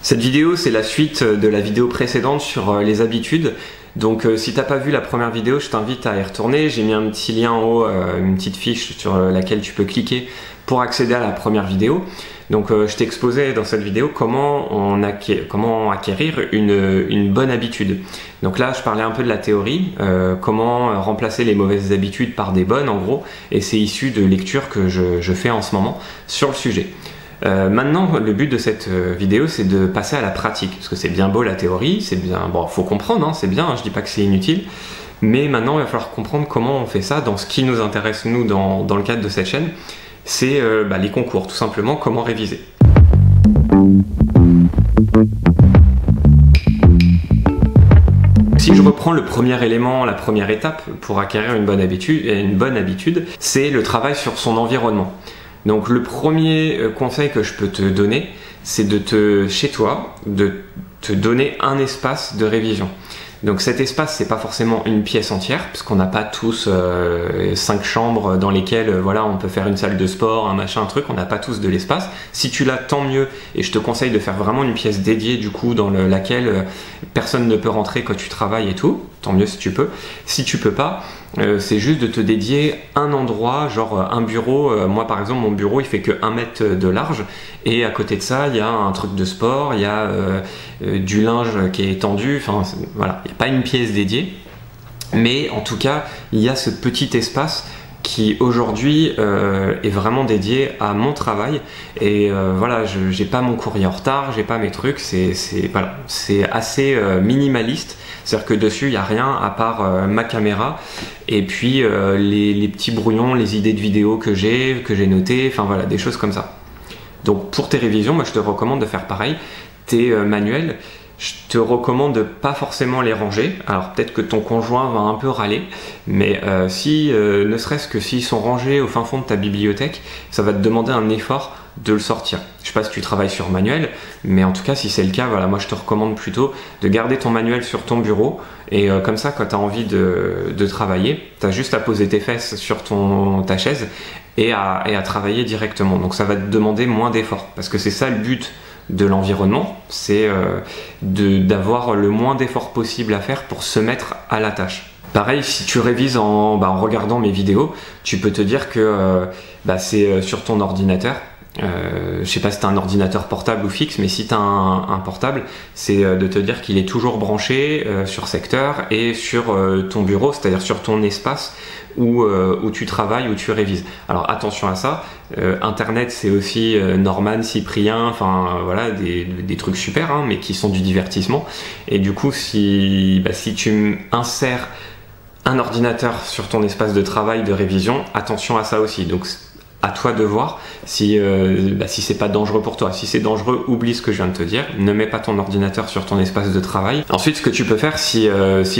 Cette vidéo, c'est la suite de la vidéo précédente sur les habitudes. Donc si t'as pas vu la première vidéo, je t'invite à y retourner. J'ai mis un petit lien en haut, une petite fiche sur laquelle tu peux cliquer pour accéder à la première vidéo. Donc je t'ai exposé dans cette vidéo comment acquérir une bonne habitude. Donc là je parlais un peu de la théorie, comment remplacer les mauvaises habitudes par des bonnes en gros, et c'est issu de lectures que je fais en ce moment sur le sujet. Maintenant le but de cette vidéo c'est de passer à la pratique, parce que c'est bien beau la théorie, c'est bien, bon faut comprendre, hein, c'est bien, hein, je dis pas que c'est inutile, mais maintenant il va falloir comprendre comment on fait ça dans ce qui nous intéresse nous dans le cadre de cette chaîne. C'est les concours, tout simplement, comment réviser. Si je reprends le premier élément, la première étape pour acquérir une bonne habitude, c'est le travail sur son environnement. Donc le premier conseil que je peux te donner, c'est chez toi, de te donner un espace de révision. Donc cet espace, c'est pas forcément une pièce entière, parce qu'on n'a pas tous 5 chambres dans lesquelles voilà, on peut faire une salle de sport, un machin, un truc, on n'a pas tous de l'espace. Si tu l'as, tant mieux, et je te conseille de faire vraiment une pièce dédiée du coup dans laquelle personne ne peut rentrer quand tu travailles et tout, tant mieux si tu peux. Si tu peux pas, c'est juste de te dédier un endroit, genre un bureau. Moi par exemple, mon bureau il fait que 1 mètre de large, et à côté de ça il y a un truc de sport, il y a du linge qui est étendu, enfin voilà, il n'y a pas une pièce dédiée, mais en tout cas il y a ce petit espace qui aujourd'hui est vraiment dédié à mon travail, et voilà, j'ai pas mon courrier en retard, j'ai pas mes trucs, c'est assez minimaliste, c'est-à-dire que dessus il n'y a rien à part ma caméra et puis les petits brouillons, les idées de vidéos que j'ai notées, enfin voilà, des choses comme ça. Donc pour tes révisions, moi je te recommande de faire pareil. Tes manuels, je te recommande de pas forcément les ranger. Alors peut-être que ton conjoint va un peu râler, mais ne serait-ce que s'ils sont rangés au fin fond de ta bibliothèque, ça va te demander un effort de le sortir. Je sais pas si tu travailles sur manuel, mais en tout cas si c'est le cas, voilà, moi je te recommande plutôt de garder ton manuel sur ton bureau, et comme ça quand tu as envie de travailler, tu as juste à poser tes fesses sur ta chaise et à travailler directement. Donc ça va te demander moins d'efforts, parce que c'est ça le but de l'environnement, c'est d'avoir le moins d'efforts possible à faire pour se mettre à la tâche. Pareil, si tu révises en regardant mes vidéos, tu peux te dire que c'est sur ton ordinateur. Je sais pas si tu as un ordinateur portable ou fixe, mais si tu as un portable, c'est de te dire qu'il est toujours branché sur secteur et sur ton bureau, c'est-à-dire sur ton espace où tu travailles, où tu révises. Alors attention à ça, Internet c'est aussi Norman, Cyprien, enfin voilà, des trucs super, hein, mais qui sont du divertissement. Et du coup, si tu insères un ordinateur sur ton espace de travail, de révision, attention à ça aussi. Donc à toi de voir si c'est pas dangereux pour toi. Si c'est dangereux, oublie ce que je viens de te dire, ne mets pas ton ordinateur sur ton espace de travail. Ensuite, ce que tu peux faire, si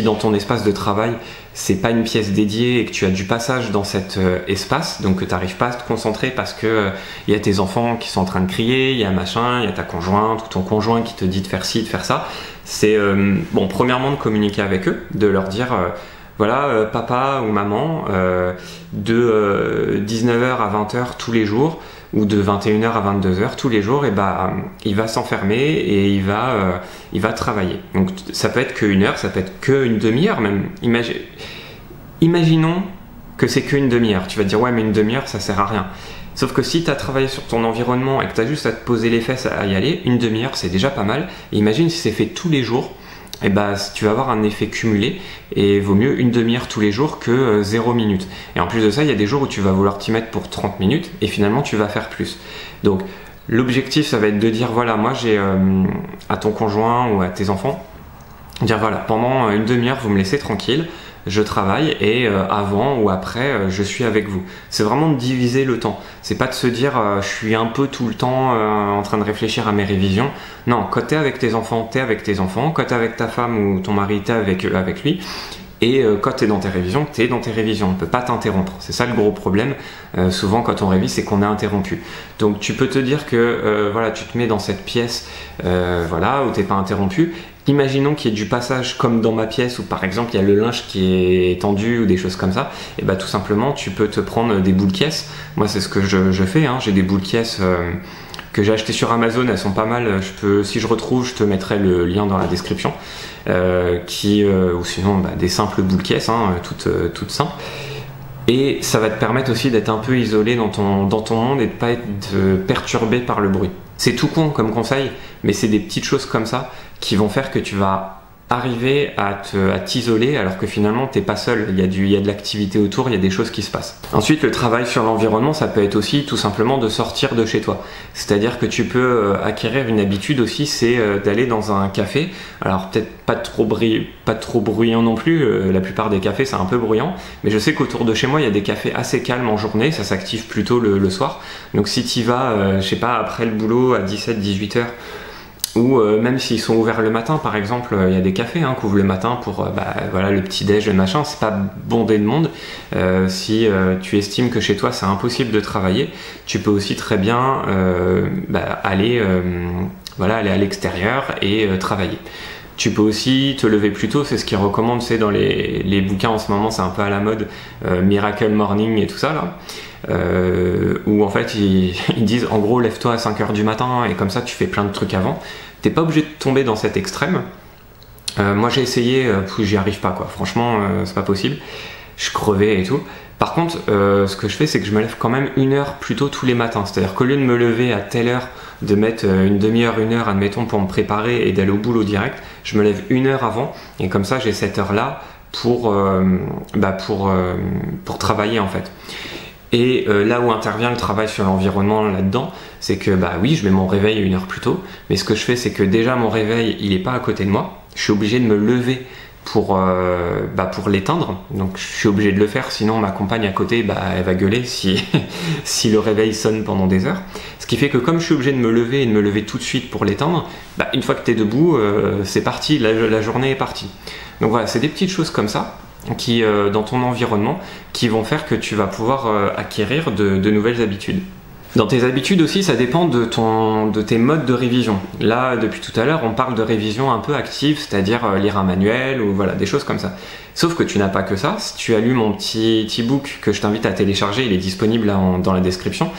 dans ton espace de travail c'est pas une pièce dédiée et que tu as du passage dans cet espace, donc que tu n'arrives pas à te concentrer parce que y a tes enfants qui sont en train de crier, il y a machin, il y a ta conjointe ou ton conjoint qui te dit de faire ci, de faire ça, c'est premièrement de communiquer avec eux, de leur dire voilà, papa ou maman, de 19h à 20h tous les jours, ou de 21h à 22h tous les jours, et il va s'enfermer et il va travailler. Donc ça peut être qu'une heure, ça peut être qu'une demi-heure même. Imaginons que c'est qu'une demi-heure. Tu vas te dire ouais, mais une demi-heure ça sert à rien. Sauf que si tu as travaillé sur ton environnement et que tu as juste à te poser les fesses à y aller, une demi-heure c'est déjà pas mal. Et imagine si c'est fait tous les jours, et tu vas avoir un effet cumulé, et vaut mieux une demi-heure tous les jours que 0 minutes. Et en plus de ça, il y a des jours où tu vas vouloir t'y mettre pour 30 minutes et finalement tu vas faire plus. Donc l'objectif ça va être de dire voilà, moi j'ai à ton conjoint ou à tes enfants, dire voilà, pendant une demi-heure vous me laissez tranquille, je travaille, et avant ou après je suis avec vous. C'est vraiment de diviser le temps. C'est pas de se dire je suis un peu tout le temps en train de réfléchir à mes révisions. Non, quand t'es avec tes enfants, t'es avec tes enfants. Quand t'es avec ta femme ou ton mari, t'es avec lui. Et quand tu es dans tes révisions, tu es dans tes révisions. On ne peut pas t'interrompre. C'est ça le gros problème. Souvent quand on révise, c'est qu'on est interrompu. Donc tu peux te dire que voilà, tu te mets dans cette pièce voilà, où tu n'es pas interrompu. Imaginons qu'il y ait du passage comme dans ma pièce où par exemple il y a le linge qui est tendu ou des choses comme ça, et tout simplement tu peux te prendre des boules caisses. Moi c'est ce que je fais, hein. J'ai des boules caisses que j'ai acheté sur Amazon, elles sont pas mal. Si je retrouve, je te mettrai le lien dans la description. Ou sinon des simples boules caisses, hein, toutes simples. Et ça va te permettre aussi d'être un peu isolé dans ton monde et de pas être perturbé par le bruit. C'est tout con comme conseil, mais c'est des petites choses comme ça qui vont faire que tu vas arriver à t'isoler alors que finalement t'es pas seul, il y a de l'activité autour, il y a des choses qui se passent. Ensuite, le travail sur l'environnement, ça peut être aussi tout simplement de sortir de chez toi. C'est-à-dire que tu peux acquérir une habitude aussi, c'est d'aller dans un café. Alors peut-être pas trop bruyant non plus, la plupart des cafés c'est un peu bruyant, mais je sais qu'autour de chez moi il y a des cafés assez calmes en journée, ça s'active plutôt le soir. Donc si tu y vas, je sais pas, après le boulot à 17-18 heures, ou même s'ils sont ouverts le matin, par exemple, il y a des cafés qui ouvrent le matin pour voilà, le petit déj, le machin, c'est pas bondé de monde. Si tu estimes que chez toi c'est impossible de travailler, tu peux aussi très bien aller à l'extérieur et travailler. Tu peux aussi te lever plus tôt, c'est ce qu'ils recommandent, c'est dans les bouquins en ce moment, c'est un peu à la mode, Miracle Morning et tout ça là. Où en fait ils disent en gros lève-toi à 5h du matin et comme ça tu fais plein de trucs avant. T'es pas obligé de tomber dans cet extrême. Moi j'ai essayé, j'y arrive pas quoi, franchement c'est pas possible, je crevais et tout. Par contre ce que je fais c'est que je me lève quand même 1 heure plus tôt tous les matins, c'est à dire qu'au lieu de me lever à telle heure, de mettre une demi-heure, 1 heure admettons pour me préparer et d'aller au boulot direct, je me lève 1 heure avant et comme ça j'ai cette heure là pour travailler en fait. Et là où intervient le travail sur l'environnement là-dedans, c'est que oui, je mets mon réveil 1 heure plus tôt, mais ce que je fais, c'est que déjà mon réveil, il est pas à côté de moi. Je suis obligé de me lever pour l'éteindre, donc je suis obligé de le faire, sinon ma compagne à côté, elle va gueuler si le réveil sonne pendant des heures. Ce qui fait que comme je suis obligé de me lever et de me lever tout de suite pour l'éteindre, une fois que tu es debout, c'est parti, la journée est partie. Donc voilà, c'est des petites choses comme ça qui dans ton environnement qui vont faire que tu vas pouvoir acquérir de nouvelles habitudes. Dans tes habitudes aussi, ça dépend de tes modes de révision. Là, depuis tout à l'heure, on parle de révision un peu active, c'est-à-dire lire un manuel ou voilà, des choses comme ça. Sauf que tu n'as pas que ça. Si tu as lu mon petit e-book que je t'invite à télécharger, il est disponible là dans la description.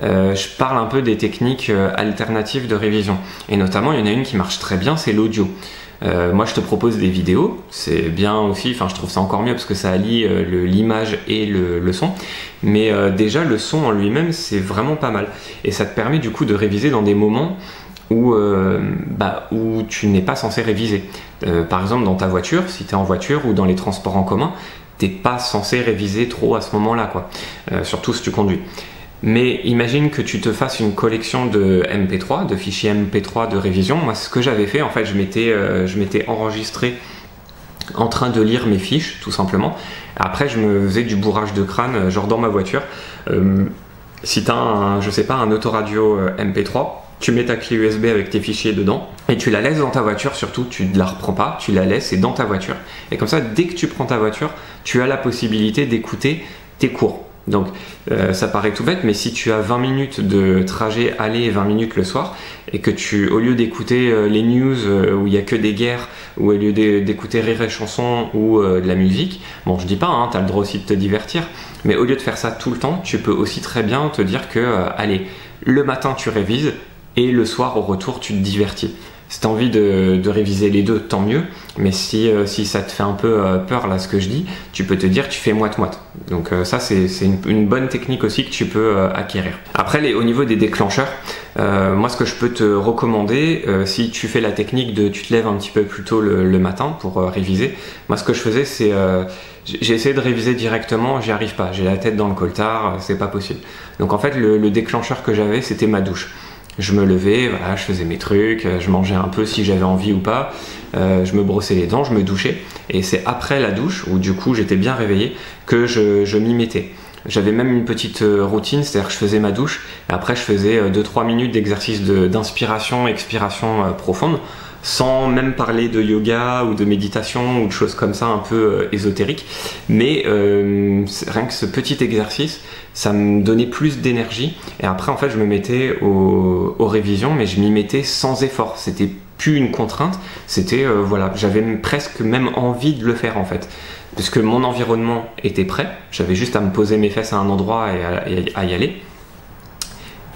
Je parle un peu des techniques alternatives de révision. Et notamment, il y en a une qui marche très bien, c'est l'audio. Moi je te propose des vidéos, c'est bien aussi, je trouve ça encore mieux parce que ça allie l'image et le son, mais déjà le son en lui-même c'est vraiment pas mal et ça te permet du coup de réviser dans des moments où tu n'es pas censé réviser. Par exemple dans ta voiture, si tu es en voiture ou dans les transports en commun, t'es pas censé réviser trop à ce moment-là quoi, surtout si tu conduis. Mais imagine que tu te fasses une collection de MP3, de fichiers MP3 de révision. Moi, ce que j'avais fait, en fait, je m'étais enregistré en train de lire mes fiches, tout simplement. Après, je me faisais du bourrage de crâne, genre dans ma voiture. Si tu as un autoradio MP3, tu mets ta clé USB avec tes fichiers dedans et tu la laisses dans ta voiture, surtout tu ne la reprends pas, tu la laisses, c'est dans ta voiture. Et comme ça, dès que tu prends ta voiture, tu as la possibilité d'écouter tes cours. Donc ça paraît tout bête, mais si tu as 20 minutes de trajet aller et 20 minutes le soir, et que au lieu d'écouter les news où il n'y a que des guerres, ou au lieu d'écouter rire et chanson ou de la musique, bon je dis pas, tu as le droit aussi de te divertir, mais au lieu de faire ça tout le temps, tu peux aussi très bien te dire que allez, le matin tu révises, et le soir au retour tu te divertis. Si tu as envie de réviser les deux, tant mieux, mais si ça te fait un peu peur là ce que je dis, tu peux te dire tu fais moite-moite. Donc ça c'est une bonne technique aussi que tu peux acquérir. Après au niveau des déclencheurs, moi ce que je peux te recommander, si tu fais la technique de tu te lèves un petit peu plus tôt le matin pour réviser, moi ce que je faisais c'est j'ai essayé de réviser directement, j'y arrive pas, j'ai la tête dans le coltard, c'est pas possible. Donc en fait le déclencheur que j'avais c'était ma douche. Je me levais, voilà, je faisais mes trucs, je mangeais un peu si j'avais envie ou pas, je me brossais les dents, je me douchais, et c'est après la douche, où du coup j'étais bien réveillé, que je m'y mettais. J'avais même une petite routine, c'est-à-dire que je faisais ma douche, et après je faisais 2-3 minutes d'exercice d'inspiration, expiration profonde, sans même parler de yoga ou de méditation ou de choses comme ça un peu ésotériques, mais rien que ce petit exercice, ça me donnait plus d'énergie, et après en fait je me mettais aux révisions, mais je m'y mettais sans effort, c'était plus une contrainte, c'était voilà, j'avais presque même envie de le faire en fait, parce que mon environnement était prêt, j'avais juste à me poser mes fesses à un endroit et à y aller.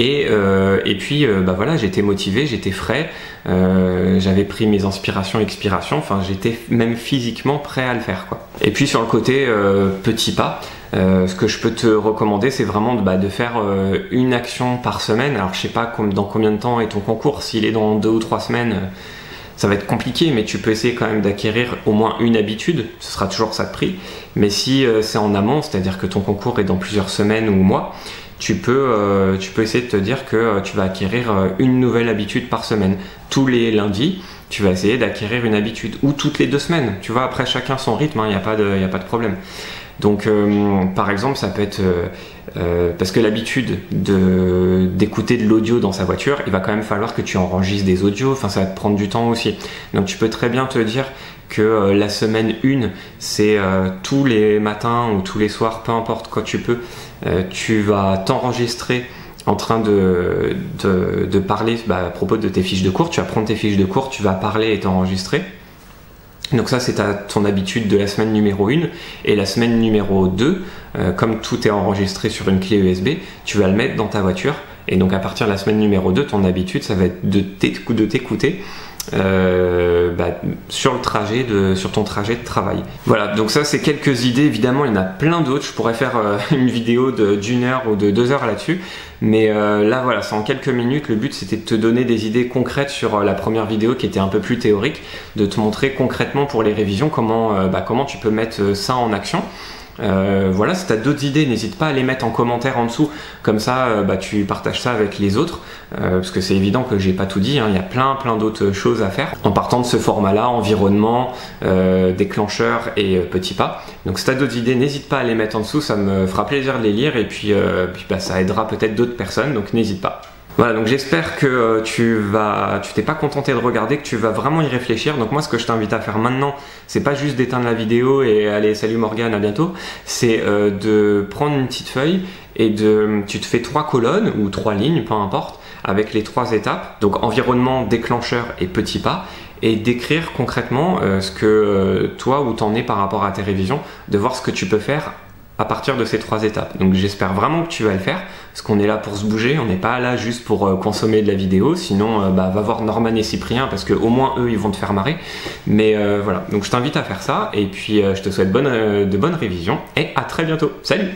Et puis bah voilà, j'étais motivé, j'étais frais, j'avais pris mes inspirations, expirations, enfin j'étais même physiquement prêt à le faire quoi. Et puis sur le côté petit pas, ce que je peux te recommander, c'est vraiment de faire une action par semaine. Alors je sais pas dans combien de temps est ton concours, s'il est dans 2 ou 3 semaines, ça va être compliqué, mais tu peux essayer quand même d'acquérir au moins une habitude, ce sera toujours ça de prix. Mais si c'est en amont, c'est-à-dire que ton concours est dans plusieurs semaines ou mois, tu peux essayer de te dire que tu vas acquérir une nouvelle habitude par semaine. Tous les lundis, tu vas essayer d'acquérir une habitude, ou toutes les 2 semaines. Tu vois, après chacun son rythme, il n'y a pas de problème. Donc par exemple, ça peut être parce que l'habitude d'écouter de l'audio dans sa voiture, il va quand même falloir que tu enregistres des audios, enfin ça va te prendre du temps aussi. Donc tu peux très bien te dire que la semaine 1, c'est tous les matins ou tous les soirs, peu importe quand tu peux, tu vas t'enregistrer en train de parler à propos de tes fiches de cours. Tu vas prendre tes fiches de cours, tu vas parler et t'enregistrer. Donc ça c'est ton habitude de la semaine numéro 1, et la semaine numéro 2, comme tout est enregistré sur une clé USB, tu vas le mettre dans ta voiture, et donc à partir de la semaine numéro 2, ton habitude ça va être de t'écouter sur ton trajet de travail. Voilà, donc ça c'est quelques idées, évidemment il y en a plein d'autres, je pourrais faire une vidéo d'1 heure ou de 2 heures là-dessus, mais là voilà, c'est en quelques minutes. Le but c'était de te donner des idées concrètes sur la première vidéo qui était un peu plus théorique, de te montrer concrètement pour les révisions comment tu peux mettre ça en action. Voilà, si tu as d'autres idées, n'hésite pas à les mettre en commentaire en dessous, comme ça tu partages ça avec les autres, parce que c'est évident que j'ai pas tout dit, hein. Il y a plein d'autres choses à faire en partant de ce format là, environnement, déclencheur et petits pas. Donc si tu as d'autres idées, n'hésite pas à les mettre en dessous, ça me fera plaisir de les lire, et puis ça aidera peut-être d'autres personnes, donc n'hésite pas. Voilà, donc j'espère que tu t'es pas contenté de regarder, que tu vas vraiment y réfléchir. Donc moi ce que je t'invite à faire maintenant, c'est pas juste d'éteindre la vidéo et allez salut Morgane, à bientôt, c'est de prendre une petite feuille et tu te fais 3 colonnes ou 3 lignes, peu importe, avec les 3 étapes, donc environnement, déclencheur et petits pas, et d'écrire concrètement ce que toi où t'en es par rapport à tes révisions, de voir ce que tu peux faire à partir de ces 3 étapes. Donc j'espère vraiment que tu vas le faire, parce qu'on est là pour se bouger, on n'est pas là juste pour consommer de la vidéo, sinon va voir Norman et Cyprien, parce que au moins eux ils vont te faire marrer. Mais voilà, donc je t'invite à faire ça, et puis je te souhaite de bonnes révisions, et à très bientôt. Salut!